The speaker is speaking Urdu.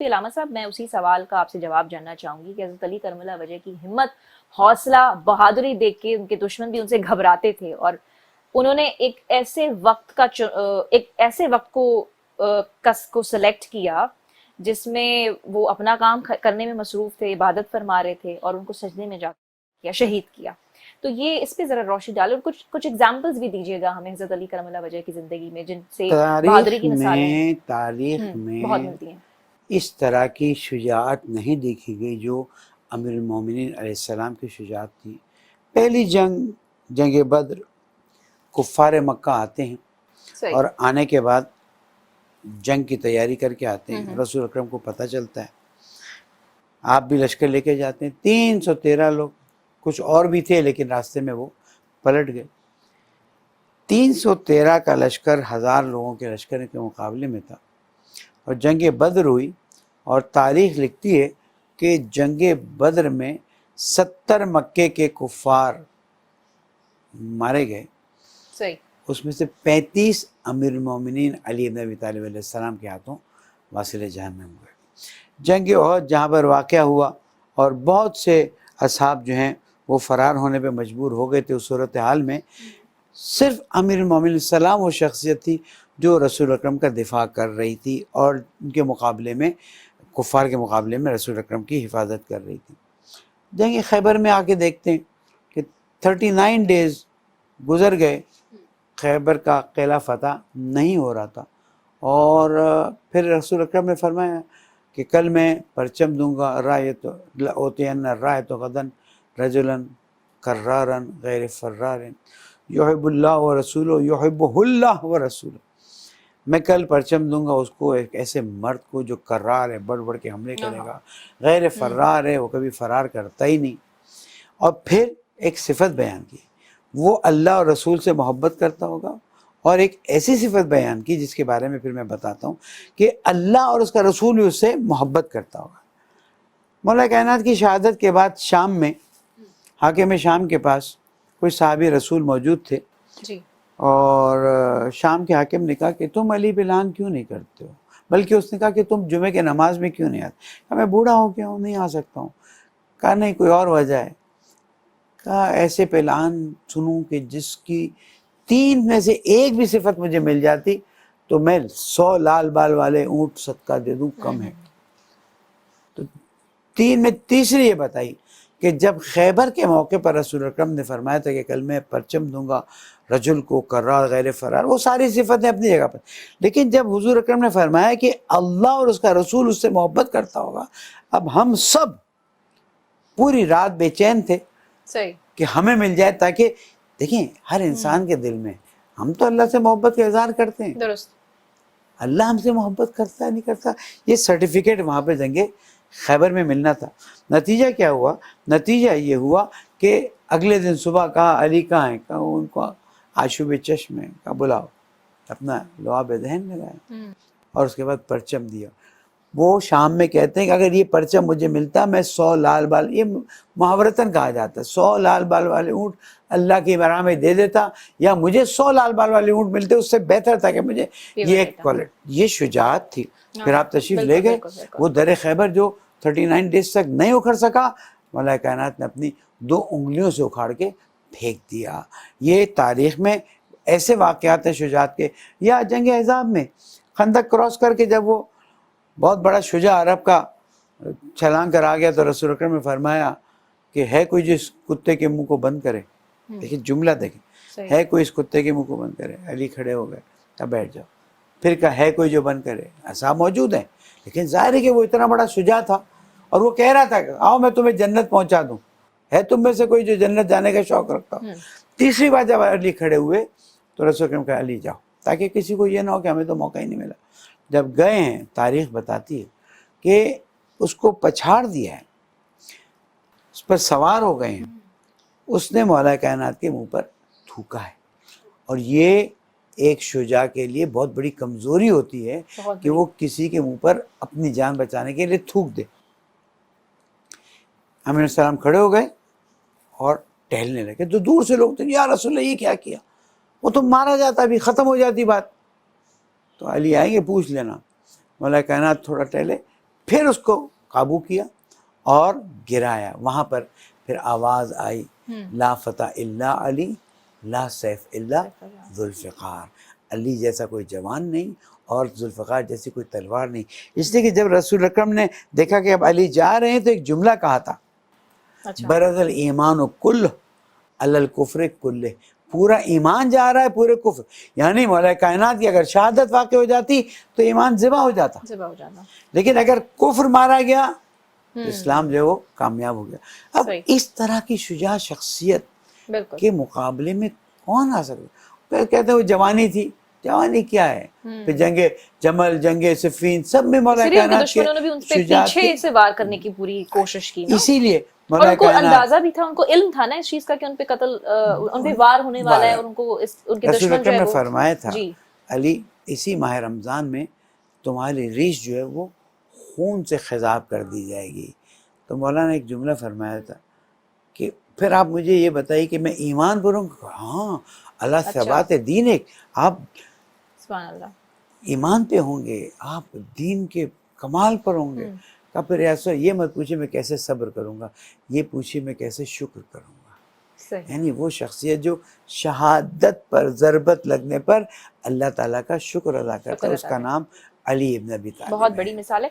علامہ صاحب میں اسی سوال کا آپ سے جواب جاننا چاہوں گی کہ حضرت علی کرم اللہ وجہ کی ہمت، حوصلہ، بہادری دیکھ کے ان کے دشمن بھی ان سے گھبراتے تھے، اور انہوں نے ایک ایسے وقت کو سلیکٹ کیا جس میں وہ اپنا کام کرنے میں مصروف تھے، عبادت فرما رہے تھے، اور ان کو سجدے میں جا کیا شہید کیا. تو یہ اس پہ ذرا روشنی ڈالو، اور کچھ ایگزامپلس بھی دیجیے گا ہمیں حضرت علی کرم اللہ وجہ کی زندگی میں جن سے بہادری کی مثالیں تاریخ بہت میں ملتی ہیں. اس طرح کی شجاعت نہیں دیکھی گئی جو امیر المومنین علیہ السلام کی شجاعت تھی. پہلی جنگ بدر، کفار مکہ آتے ہیں صحیح. اور آنے کے بعد جنگ کی تیاری کر کے آتے ہیں. رسول اکرم کو پتہ چلتا ہے، آپ بھی لشکر لے کے جاتے ہیں. 313 لوگ، کچھ اور بھی تھے لیکن راستے میں وہ پلٹ گئے. 313 کا لشکر 1000 لوگوں کے لشکر کے مقابلے میں تھا، اور جنگ بدر ہوئی. اور تاریخ لکھتی ہے کہ جنگ بدر میں 70 مکے کے کفار مارے گئے. صحیح. اس میں سے 35 امیر المومنین علی بن ابی طالب علیہ السلام کے ہاتھوں واصل جہنم ہوئے. جنگ احد جہاں پر واقعہ ہوا اور بہت سے اصحاب جو ہیں وہ فرار ہونے پہ مجبور ہو گئے تھے، اس صورتحال میں صرف امیر المومنین السلام وہ شخصیت تھی جو رسول اکرم کا دفاع کر رہی تھی، اور ان کے مقابلے میں، کفار کے مقابلے میں رسول اکرم کی حفاظت کر رہی تھی. جنگ خیبر میں آ کے دیکھتے ہیں کہ 39 ڈیز گزر گئے، خیبر کا قلعہ فتح نہیں ہو رہا تھا. اور پھر رسول اکرم نے فرمایا کہ کل میں پرچم دوں گا، اوتین رایت غدن رجلا کرارا غیر فرار یحب اللہ و رسولہ یحبہ اللہ و رسولہ. میں کل پرچم دوں گا اس کو، ایک ایسے مرد کو جو کرار ہے، بڑھ بڑھ کے حملے کرے گا، غیر فرار ہے، وہ کبھی فرار کرتا ہی نہیں. اور پھر ایک صفت بیان کی، وہ اللہ اور رسول سے محبت کرتا ہوگا. اور ایک ایسی صفت بیان کی جس کے بارے میں پھر میں بتاتا ہوں کہ اللہ اور اس کا رسول بھی اس سے محبت کرتا ہوگا. مولا کائنات کی شہادت کے بعد شام میں، حاکم شام کے پاس کوئی صحابی رسول موجود تھے، جی. اور شام کے حاکم نے کہا کہ تم علی پہ اعلان کیوں نہیں کرتے ہو، بلکہ اس نے کہا کہ تم جمعے کے نماز میں کیوں نہیں آتے. کہا میں بوڑھا ہو گیا ہوں، نہیں آ سکتا ہوں. کہا نہیں، کوئی اور وجہ ہے. کہا ایسے پہ اعلان سنوں کہ جس کی 3 میں سے ایک بھی صفت مجھے مل جاتی تو میں 100 لال بال والے اونٹ صدقہ دے دوں، کم ہے. تو 3 میں تیسری یہ بتائی کہ جب خیبر کے موقع پر رسول اکرم نے فرمایا تھا کہ کل میں پرچم دوں گا رجل کو کرار غیر فرار، وہ ساری صفتیں اپنی جگہ پر، لیکن جب حضور اکرم نے فرمایا کہ اللہ اور اس کا رسول اس سے محبت کرتا ہوگا، اب ہم سب پوری رات بے چین تھے صحیح. کہ ہمیں مل جائے. تاکہ دیکھیں ہر انسان کے دل میں، ہم تو اللہ سے محبت کا اظہار کرتے ہیں، درست. اللہ ہم سے محبت کرتا ہے نہیں کرتا، یہ سرٹیفکیٹ وہاں پہ جنگ خیبر میں ملنا تھا. نتیجہ کیا ہوا؟ نتیجہ یہ ہوا کہ اگلے دن صبح کہا علی کہاں ہیں؟ کہا ان کو آشوب چشم ہے. کہا بلاؤ. اپنا لعاب دہن لگایا اور اس کے بعد پرچم دیا. وہ شام میں کہتے ہیں کہ اگر یہ پرچم مجھے ملتا میں 100 لال بال، یہ محاورتاً کہا جاتا ہے، 100 لال بال والے اونٹ اللہ کی راہ میں دے دیتا، یا مجھے 100 لال بال والے اونٹ ملتے، اس سے بہتر تھا کہ مجھے یہ یہ شجاعت تھی. پھر آپ تشریف لے گئے. وہ در خیبر جو 39 ڈیز تک نہیں اکھڑ سکا، مولا کائنات نے اپنی 2 انگلیوں سے اکھاڑ کے پھینک دیا. یہ تاریخ میں ایسے واقعات ہیں شجاعت کے. یا جنگ احزاب میں خندق کراس کر کے جب وہ بہت بڑا شجاع عرب کا چھلانگ کر آ گیا تو رسول اکرم نے فرمایا کہ ہے کوئی جو اس کتے کے منہ کو بند کرے. دیکھیں جملہ دیکھیں، ہے کوئی اس کتے کے منہ کو بند کرے. علی کھڑے ہو گئے، اب بیٹھ جاؤ. پھر کہا ہے کوئی جو بند کرے. اصحاب موجود ہیں، لیکن ظاہر ہے کہ وہ اتنا بڑا شجاع تھا اور وہ کہہ رہا تھا کہ آؤ میں تمہیں جنت پہنچا دوں. ہے تم میں سے کوئی جو جنت جانے کا شوق رکھتا ہو؟ تیسری بار جب علی کھڑے ہوئے تو رسول اکرم کہا علی جاؤ، تاکہ کسی کو یہ نہ ہو کہ ہمیں تو موقع ہی نہیں ملا. جب گئے ہیں، تاریخ بتاتی ہے کہ اس کو پچھاڑ دیا ہے، اس پر سوار ہو گئے ہیں. اس نے مولا کائنات کے منہ پر تھوکا ہے. اور یہ ایک شجاع کے لیے بہت بڑی کمزوری ہوتی ہے کہ وہ کسی کے منہ پر اپنی جان بچانے کے لیے تھوک دے. امین السلام کھڑے ہو گئے اور ٹہلنے لگے. تو دور سے لوگ تو یا رسول اللہ یہ کیا کیا؟ وہ تو مارا جاتا، ابھی ختم ہو جاتی بات. تو علی آئیں گے پوچھ لینا. مولا کائنات تھوڑا ٹہلے، پھر اس کو قابو کیا اور گرایا. وہاں پر پھر آواز آئی لا فتح الا علی لا سیف الا ذوالفقار. علی جیسا کوئی جوان نہیں اور ذوالفقار جیسی کوئی تلوار نہیں. اس لیے کہ جب رسول اکرم نے دیکھا کہ اب علی جا رہے ہیں تو ایک جملہ کہا تھا اچھا برز الایمان کل علی الکفر کل. پورا ایمان جا رہا ہے پورے کفر. یعنی مولا کائنات کی اگر شہادت واقع ہو جاتی تو ایمان ذبح ہو جاتا، ذبح ہو جانا. لیکن اگر کفر مارا گیا تو اسلام جو ہے وہ کامیاب ہو گیا. اب صحیح. اس طرح کی شجاع شخصیت بالکل. کے مقابلے میں کون آ سکتا؟ پھر کہتے ہیں وہ جوانی تھی. جوانی کیا ہے؟ پھر جنگ جمل، جنگ صفین، سب میں مولا اس لیے ان کے کائنات کے دشمنوں نے بھی ان پہ شجاعت پیچھے کی. سے وار کرنے کی پوری کوشش کی نا. اسی لیے اور مولا ان کو کائنات اندازہ بھی تھا، ان کو علم تھا نا اس چیز کا کہ ان پہ قتل ان پہ وار ہونے والا ہے، اور ان کو ان کے رسول دشمن جو اکرم ہے نے وہ فرمایا تھا جی علی اسی ماہ رمضان میں تمہاری ریش جو ہے وہ خون سے خضاب کر دی جائے گی. تو مولانا نے ایک جملہ فرمایا تھا کہ پھر آپ مجھے یہ بتائیے کہ میں ایمان پر ہوں. ہاں اللہ سے بات ہے دین ایک، آپ سبحان اللہ. ایمان پہ ہوں گے، آپ دین کے کمال پر ہوں گے. کہ پھر ایسا یہ مت پوچھے میں کیسے صبر کروں گا، یہ پوچھیے میں کیسے شکر کروں گا. صحیح. یعنی وہ شخصیت جو شہادت پر ضربت لگنے پر اللہ تعالیٰ کا شکر ادا کرتا ہے، اس کا نام علی ابن ابی طالب بہت ہے. بڑی مثال ہے.